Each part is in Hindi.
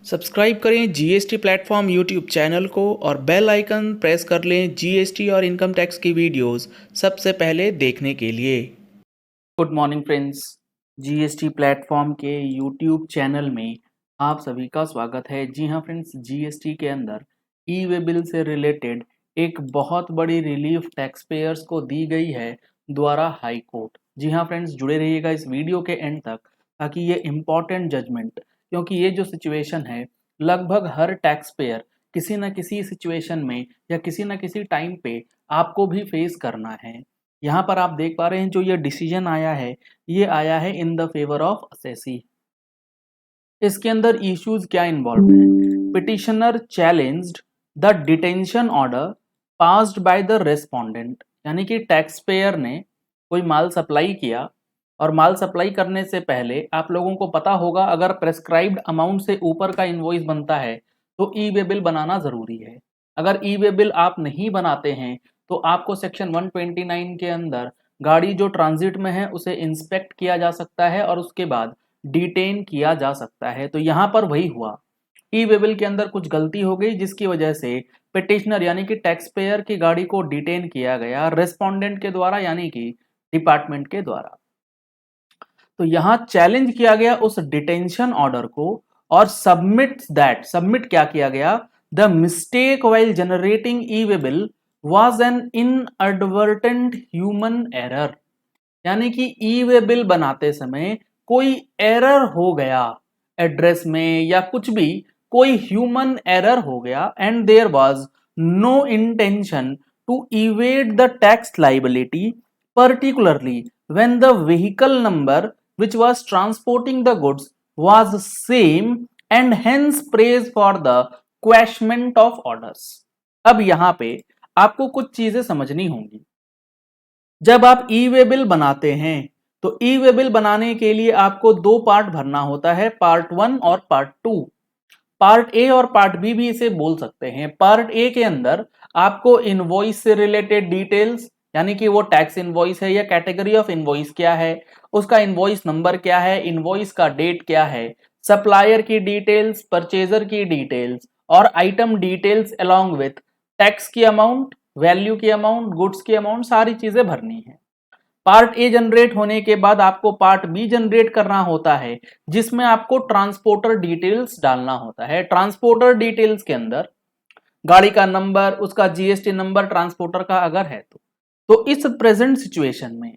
सब्सक्राइब करें जीएसटी प्लेटफॉर्म यूट्यूब चैनल को और बेल आइकन प्रेस कर लें जीएसटी और इनकम टैक्स की वीडियोस सबसे पहले देखने के लिए। Good morning friends, GST platform के यूट्यूब चैनल में आप सभी का स्वागत है। जी हाँ फ्रेंड्स, जीएसटी के अंदर ई वे बिल से रिलेटेड एक बहुत बड़ी रिलीफ टैक्स पेयर्स को दी गई है द्वारा हाई कोर्ट। जी हाँ फ्रेंड्स, जुड़े रहिएगा इस वीडियो के एंड तक ताकि ये इम्पॉर्टेंट जजमेंट, क्योंकि ये जो सिचुएशन है लगभग हर टैक्स पेयर किसी न किसी सिचुएशन में या किसी न किसी टाइम पे आपको भी फेस करना है। यहाँ पर आप देख पा रहे हैं जो ये डिसीजन आया है, ये आया है in the favour of assessee. इसके अंदर इश्यूज क्या इन्वॉल्व हैं? Petitioner challenged the detention order passed by the respondent, यानी कि टैक्स पेयर ने कोई माल सप्लाई किया और माल सप्लाई करने से पहले आप लोगों को पता होगा अगर प्रेस्क्राइब्ड अमाउंट से ऊपर का इनवॉइस बनता है तो ई वे बिल बनाना जरूरी है। अगर ई वे बिल आप नहीं बनाते हैं तो आपको सेक्शन 129 के अंदर गाड़ी जो ट्रांजिट में है उसे इंस्पेक्ट किया जा सकता है और उसके बाद डिटेन किया जा सकता है। तो यहाँ पर वही हुआ, ई वे बिल के अंदर कुछ गलती हो गई जिसकी वजह से पिटिशनर यानी कि टैक्स पेयर की गाड़ी को डिटेन किया गया रेस्पोंडेंट के द्वारा, यानी कि डिपार्टमेंट के द्वारा। तो यहां चैलेंज किया गया उस डिटेंशन ऑर्डर को और सबमिट क्या किया गया? The mistake while generating E way bill was an inadvertent human error, यानी कि ई वे बिल बनाते समय कोई एरर हो गया एड्रेस में या कुछ भी, कोई ह्यूमन एरर हो गया and there was no intention to evade the tax liability, particularly when the vehicle number which was transporting the goods was same and hence praise for the quashment of orders। अब यहां पे आपको कुछ चीजें समझनी होंगी। जब आप ई वे बिल बनाते हैं तो ई वे बिल बनाने के लिए आपको दो पार्ट भरना होता है, पार्ट 1 और पार्ट 2। पार्ट ए और पार्ट बी भी इसे बोल सकते हैं। पार्ट ए के अंदर आपको इनवॉइस से रिलेटेड डिटेल्स, यानी कि वो टैक्स इनवॉइस है या कैटेगरी ऑफ इनवॉइस क्या है, उसका इनवॉइस नंबर क्या है, इनवॉइस का डेट क्या है, सप्लायर की डिटेल्स, परचेजर की डिटेल्स और item details along with tax की अमाउंट, वैल्यू की अमाउंट, गुड्स की अमाउंट, सारी चीजें भरनी है। पार्ट ए जनरेट होने के बाद आपको पार्ट बी जनरेट करना होता है जिसमें आपको ट्रांसपोर्टर डिटेल्स डालना होता है। ट्रांसपोर्टर डिटेल्स के अंदर गाड़ी का नंबर, उसका जीएसटी नंबर ट्रांसपोर्टर का अगर है तो इस प्रेजेंट सिचुएशन में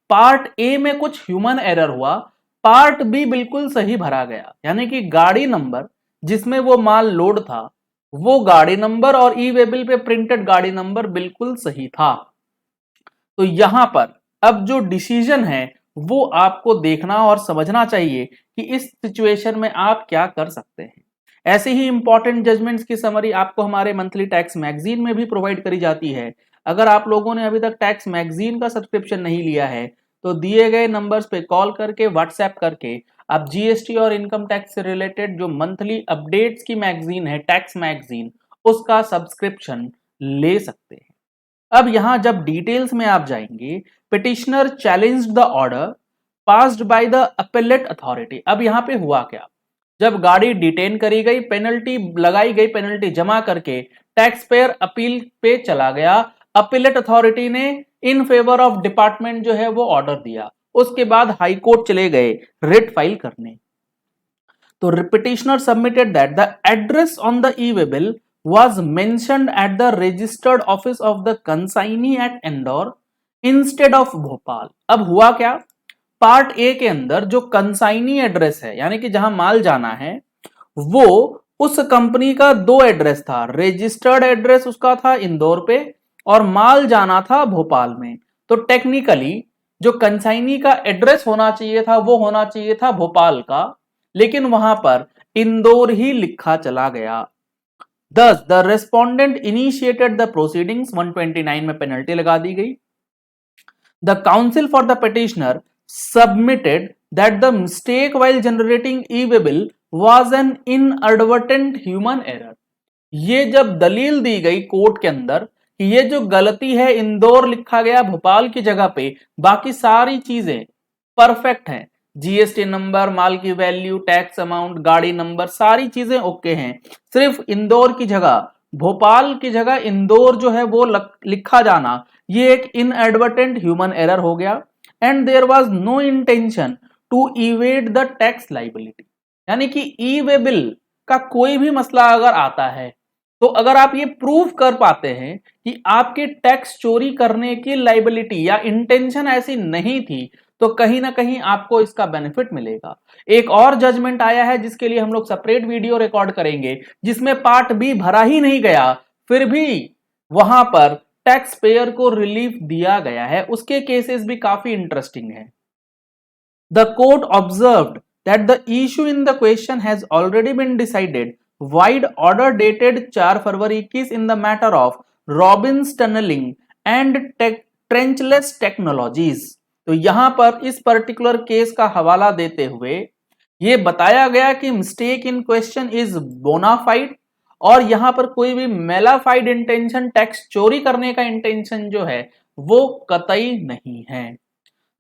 पार्ट ए में कुछ ह्यूमन एरर हुआ, पार्ट बी बिल्कुल सही भरा गया, यानी कि गाड़ी नंबर जिसमें वो माल लोड था वो गाड़ी नंबर और ई वे बिल पे प्रिंटेड गाड़ी नंबर बिल्कुल सही था। तो यहां पर अब जो डिसीजन है वो आपको देखना और समझना चाहिए कि इस सिचुएशन में आप क्या कर सकते हैं। ऐसे ही इंपॉर्टेंट जजमेंट्स की समरी आपको हमारे मंथली टैक्स मैगजीन में भी प्रोवाइड करी जाती है। अगर आप लोगों ने अभी तक टैक्स मैगजीन का सब्सक्रिप्शन नहीं लिया है तो दिए गए नंबर्स पे कॉल करके, व्हाट्सएप करके आप जीएसटी और इनकम टैक्स से रिलेटेड जो मंथली अपडेट्स की मैगजीन है टैक्स मैगजीन, उसका सब्सक्रिप्शन ले सकते हैं। अब यहां जब डिटेल्स में आप जाएंगे, petitioner challenged the order passed by the appellate authority. अब यहां पे हुआ क्या? जब गाड़ी डिटेन करी गई, पेनल्टी लगाई गई, पेनल्टी जमा करके टैक्स पेयर अपील पे चला गया, अपीलेट अथॉरिटी ने इन फेवर ऑफ डिपार्टमेंट जो है वो ऑर्डर दिया, उसके बाद हाई कोर्ट चले गए रिट फाइल करने। तो petitioner submitted that the address on the E way bill was mentioned at the registered office of the consignee at Indore instead of Bhopal. अब हुआ क्या? पार्ट ए के अंदर जो कंसाइनी एड्रेस है, यानी कि जहां माल जाना है, वो उस कंपनी का दो एड्रेस था। रजिस्टर्ड एड्रेस उसका था इंदौर पे और माल जाना था भोपाल में। तो टेक्निकली जो कंसाइनी का एड्रेस होना चाहिए था वो होना चाहिए था भोपाल का, लेकिन वहां पर इंदौर ही लिखा चला गया। Thus, the respondent initiated the proceedings, 129 में पेनल्टी लगा दी गई। The counsel for the petitioner submitted that the mistake while generating e-way bill was an inadvertent human error। ये जब दलील दी गई कोर्ट के अंदर कि ये जो गलती है इंदौर लिखा गया भोपाल की जगह पे, बाकी सारी चीजें परफेक्ट हैं, जीएसटी नंबर, माल की वैल्यू, टैक्स अमाउंट, गाड़ी नंबर, सारी चीजें ओके हैं। सिर्फ इंदौर की जगह, भोपाल की जगह इंदौर जो है वो लिखा जाना, ये एक इनएडवर्टेंट ह्यूमन एरर हो गया। And there was no intention to evade the tax liability, यानी कि ई वे बिल का कोई भी मसला अगर आता है तो अगर आप ये प्रूव कर पाते हैं कि आपके टैक्स चोरी करने की लाइबिलिटी या इंटेंशन ऐसी नहीं थी, तो कहीं ना कहीं आपको इसका बेनिफिट मिलेगा। एक और जजमेंट आया है जिसके लिए हम लोग सेपरेट वीडियो रिकॉर्ड करेंगे, जिसमें पार्ट बी भरा ही नहीं गया, फिर भी वहां पर टैक्स पेयर को रिलीफ दिया गया है। उसके केसेस भी काफी इंटरेस्टिंग है। The court observed that the issue in the question has already been decided. Wide order dated 4 February 21 in the matter of Robbins tunneling and trenchless technologies। तो यहां पर इस पर्टिकुलर केस का हवाला देते हुए यह बताया गया कि mistake in question is bona fide, और यहां पर कोई भी मेलाफाइड इंटेंशन, टैक्स चोरी करने का इंटेंशन जो है वो कतई नहीं है।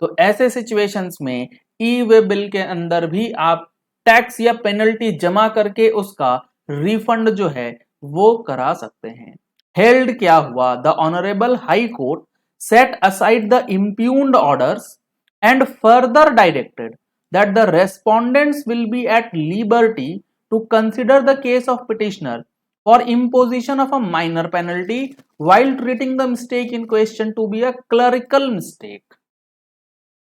तो ऐसे सिचुएशंस में ई वे बिल के अंदर भी आप टैक्स या पेनल्टी जमा करके उसका रिफंड जो है वो करा सकते हैं। हेल्ड क्या हुआ? The honourable high court set aside the इम्प्यून्ड orders and further directed that the respondents will be at liberty to consider the case of petitioner for imposition of a minor penalty while treating the mistake in question to be a clerical mistake।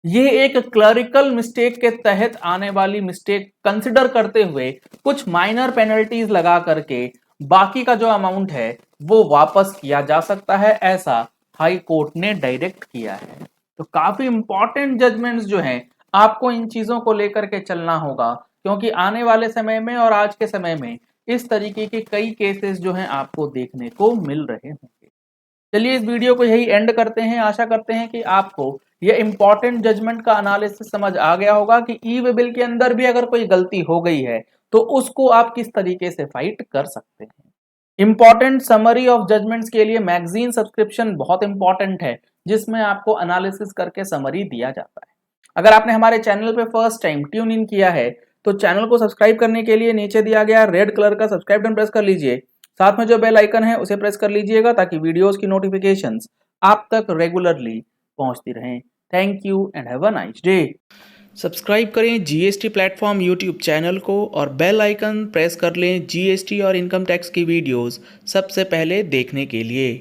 ये एक क्लरिकल मिस्टेक के तहत आने वाली मिस्टेक कंसिडर करते हुए कुछ माइनर पेनल्टीज लगा करके बाकी का जो अमाउंट है वो वापस किया जा सकता है, ऐसा हाई कोर्ट ने डायरेक्ट किया है। तो काफी इंपॉर्टेंट जजमेंट्स जो हैं आपको इन चीजों को लेकर के चलना होगा, क्योंकि आने वाले समय में और आज के समय में इस तरीके के कई केसेस जो हैं आपको देखने को मिल रहे होंगे। चलिए इस वीडियो को यही एंड करते हैं। आशा करते हैं कि आपको यह इंपॉर्टेंट जजमेंट का एनालिसिस समझ आ गया होगा कि ई वे बिल के अंदर भी अगर कोई गलती हो गई है तो उसको आप किस तरीके से फाइट कर सकते हैं। इंपॉर्टेंट समरी ऑफ जजमेंट्स के लिए मैगजीन सब्सक्रिप्शन बहुत इंपॉर्टेंट है, जिसमें आपको एनालिसिस करके समरी दिया जाता है। अगर आपने हमारे चैनल पे फर्स्ट टाइम ट्यून इन किया है तो चैनल को सब्सक्राइब करने के लिए नीचे दिया गया रेड कलर का सब्सक्राइब बटन प्रेस कर लीजिए। साथ में जो बेल आइकन है उसे प्रेस कर लीजिएगा ताकि वीडियोस की नोटिफिकेशंस आप तक रेगुलरली पहुंचती रहें। Thank you and have a nice day. Subscribe करें जीएसटी प्लेटफॉर्म यूट्यूब चैनल को और बेल आइकन प्रेस कर लें जीएसटी और इनकम टैक्स की वीडियोस सबसे पहले देखने के लिए।